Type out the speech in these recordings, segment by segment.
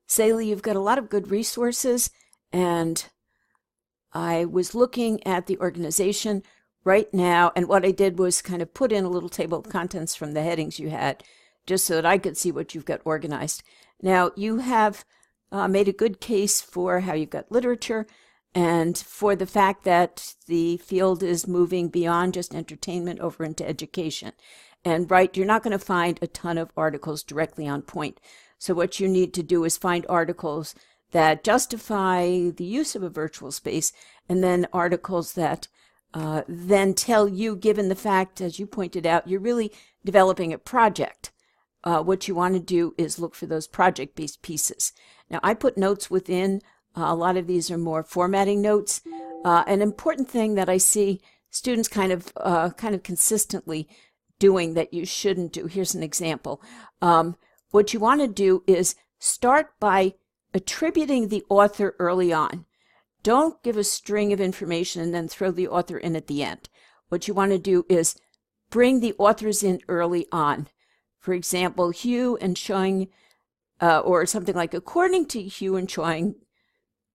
Saley, you've got a lot of good resources, and I was looking at the organization right now, and what I did was kind of put in a little table of contents from the headings you had, just so that I could see what you've got organized. Now, you have made a good case for how you've got literature, and for the fact that the field is moving beyond just entertainment over into education. And right, you're not going to find a ton of articles directly on point. So what you need to do is find articles that justify the use of a virtual space, and then articles that then tell you, given the fact, as you pointed out, you're really developing a project. What you want to do is look for those project-based pieces. Now, I put notes within. A lot of these are more formatting notes. An important thing that I see students kind of consistently doing that you shouldn't do. Here's an example. What you want to do is start by attributing the author early on. Don't give a string of information and then throw the author in at the end. What you want to do is bring the authors in early on. For example, Hugh and Choing, or something like, according to Hugh and Choing,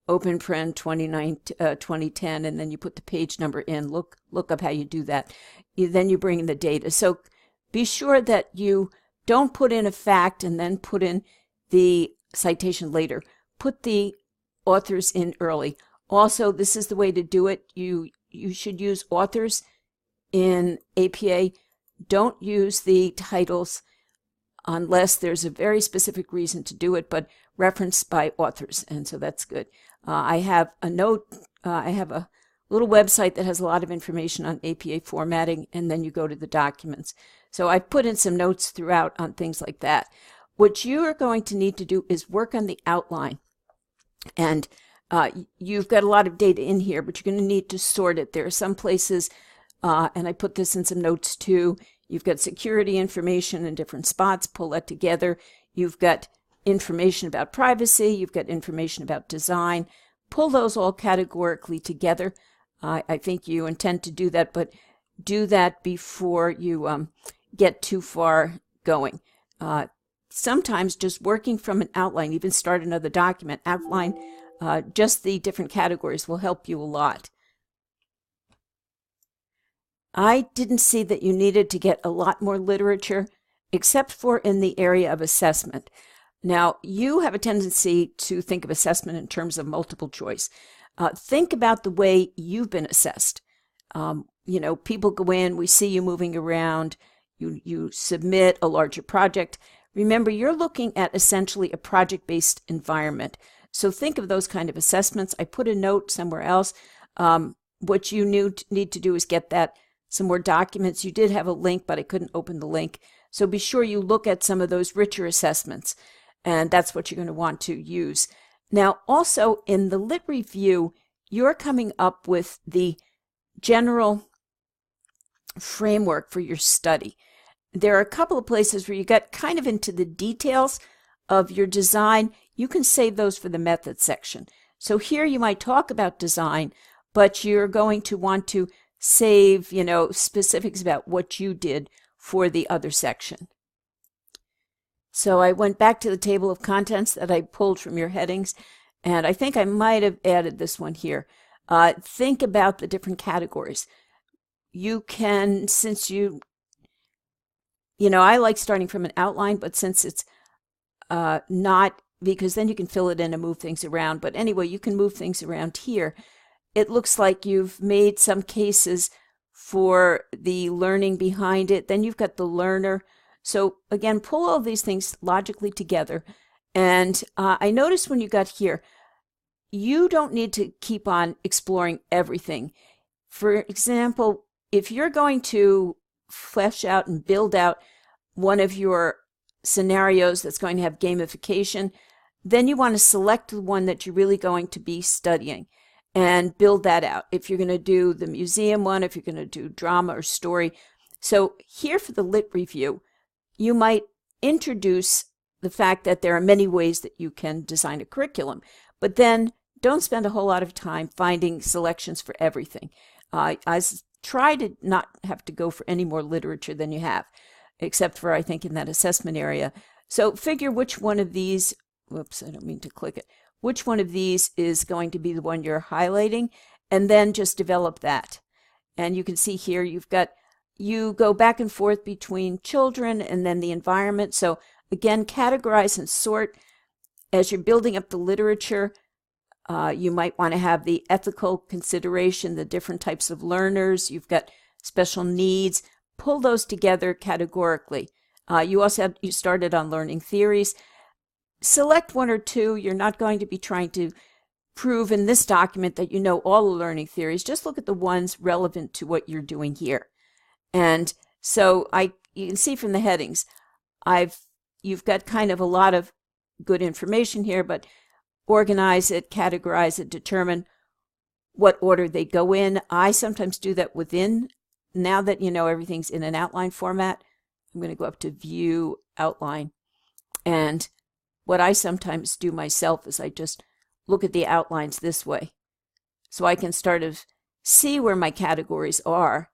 open print 2010, and then you put the page number in. Look up how you do that. Then you bring in the data. So be sure that you don't put in a fact and then put in the citation later. Put the authors in early. Also, this is the way to do it. You should use authors in APA. Don't use the titles unless there's a very specific reason to do it, but referenced by authors, and so that's good. I have a note, I have a little website that has a lot of information on APA formatting, and then you go to the documents. So I've put in some notes throughout on things like that. What you are going to need to do is work on the outline. And you've got a lot of data in here, but you're going to need to sort it. There are some places, and I put this in some notes too, you've got security information in different spots, pull that together. You've got information about privacy, you've got information about design. Pull those all categorically together. I think you intend to do that, but do that before you get too far going. Sometimes just working from an outline, even start another document, outline just the different categories will help you a lot. I didn't see that you needed to get a lot more literature, except for in the area of assessment. Now, you have a tendency to think of assessment in terms of multiple choice. Think about the way you've been assessed. People go in, we see you moving around, you submit a larger project. Remember, you're looking at essentially a project-based environment. So think of those kind of assessments. I put a note somewhere else. What you need to do is get that some more documents. You did have a link, but I couldn't open the link. So be sure you look at some of those richer assessments, and that's what you're going to want to use. Now, also in the Lit Review, you're coming up with the general framework for your study. There are a couple of places where you get kind of into the details of your design. You can save those for the method section. So here you might talk about design, but you're going to want to save, specifics about what you did for the other section. So I went back to the table of contents that I pulled from your headings, and I think I might have added this one here. Think about the different categories. You can, since I like starting from an outline, but since it's not, because then you can fill it in and move things around. But anyway, you can move things around here. It looks like you've made some cases for the learning behind it. Then you've got the learner. So again, pull all these things logically together. And I noticed when you got here, you don't need to keep on exploring everything. For example, if you're going to flesh out and build out one of your scenarios that's going to have gamification, then you want to select the one that you're really going to be studying and build that out. If you're going to do the museum one, if you're going to do drama or story. So here for the Lit Review, you might introduce the fact that there are many ways that you can design a curriculum, but then don't spend a whole lot of time finding selections for everything. I try to not have to go for any more literature than you have, except for, I think, in that assessment area. So figure which one of these whoops, I don't mean to click it, which one of these is going to be the one you're highlighting, and then just develop that. And you can see here you go back and forth between children and then the environment. So again, categorize and sort. As you're building up the literature, you might want to have the ethical consideration, the different types of learners. You've got special needs. Pull those together categorically. You started on learning theories. Select one or two. You're not going to be trying to prove in this document that you know all the learning theories. Just look at the ones relevant to what you're doing here. And so you can see from the headings, you've got kind of a lot of good information here, but organize it, categorize it, determine what order they go in. I sometimes do that within. Now that you know everything's in an outline format, I'm going to go up to View, Outline. And what I sometimes do myself is I just look at the outlines this way. So I can start to see where my categories are.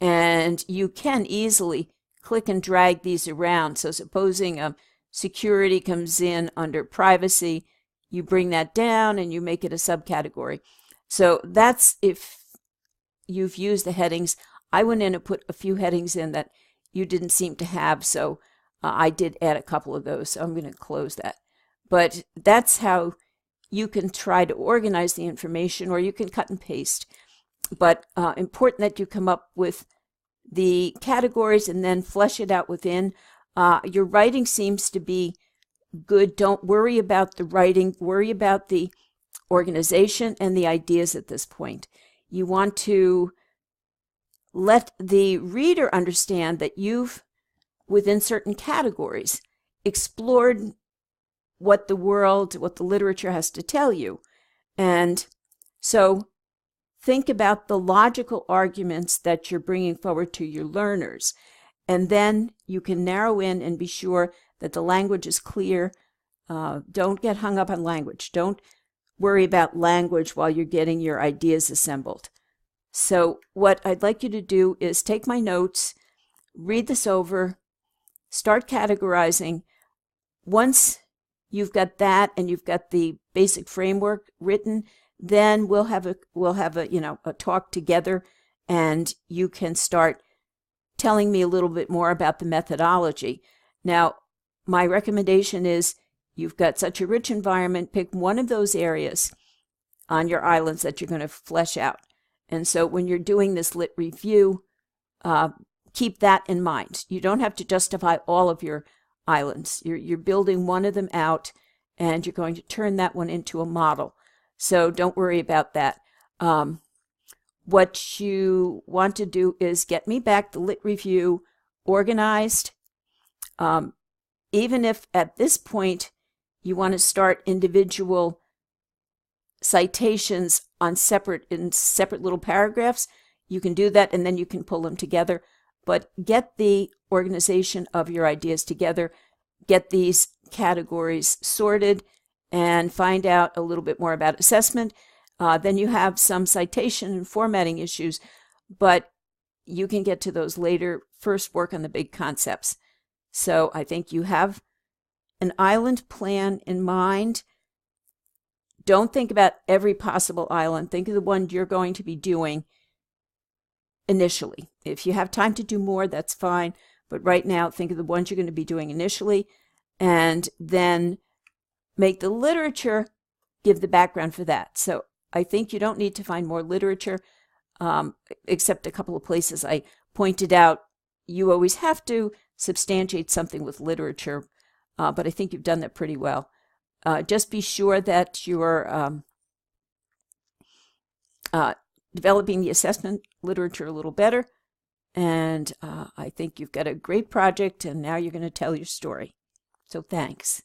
And you can easily click and drag these around. So supposing security comes in under privacy, you bring that down and you make it a subcategory. So that's if you've used the headings. I went in and put a few headings in that you didn't seem to have, so I did add a couple of those, so I'm going to close that. But that's how you can try to organize the information, or you can cut and paste. But important that you come up with the categories and then flesh it out within. Your writing seems to be good. Don't worry about the writing. Worry about the organization and the ideas at this point. You want to let the reader understand that you've, within certain categories, explored what the world, what the literature has to tell you. And so think about the logical arguments that you're bringing forward to your learners. And then you can narrow in and be sure that the language is clear. Don't get hung up on language. Don't worry about language while you're getting your ideas assembled. So what I'd like you to do is take my notes, read this over, start categorizing. Once you've got that and you've got the basic framework written, then we'll have a talk together, and you can start telling me a little bit more about the methodology. Now, my recommendation is you've got such a rich environment, pick one of those areas on your islands that you're going to flesh out. And so when you're doing this lit review, keep that in mind. You don't have to justify all of your islands. You're building one of them out, and you're going to turn that one into a model. So don't worry about that. What you want to do is get me back the lit review organized. Even if at this point you want to start individual citations on separate little paragraphs, you can do that, and then you can pull them together. But get the organization of your ideas together, get these categories sorted, and find out a little bit more about assessment. Then you have some citation and formatting issues, but you can get to those later. First, work on the big concepts. So I think you have an island plan in mind. Don't think about every possible island. Think of the one you're going to be doing initially. If you have time to do more, that's fine. But right now, think of the ones you're going to be doing initially, and then make the literature give the background for that. So I think you don't need to find more literature, except a couple of places I pointed out. You always have to substantiate something with literature, but I think you've done that pretty well. Just be sure that you're developing the assessment literature a little better, and I think you've got a great project, and now you're going to tell your story. So thanks.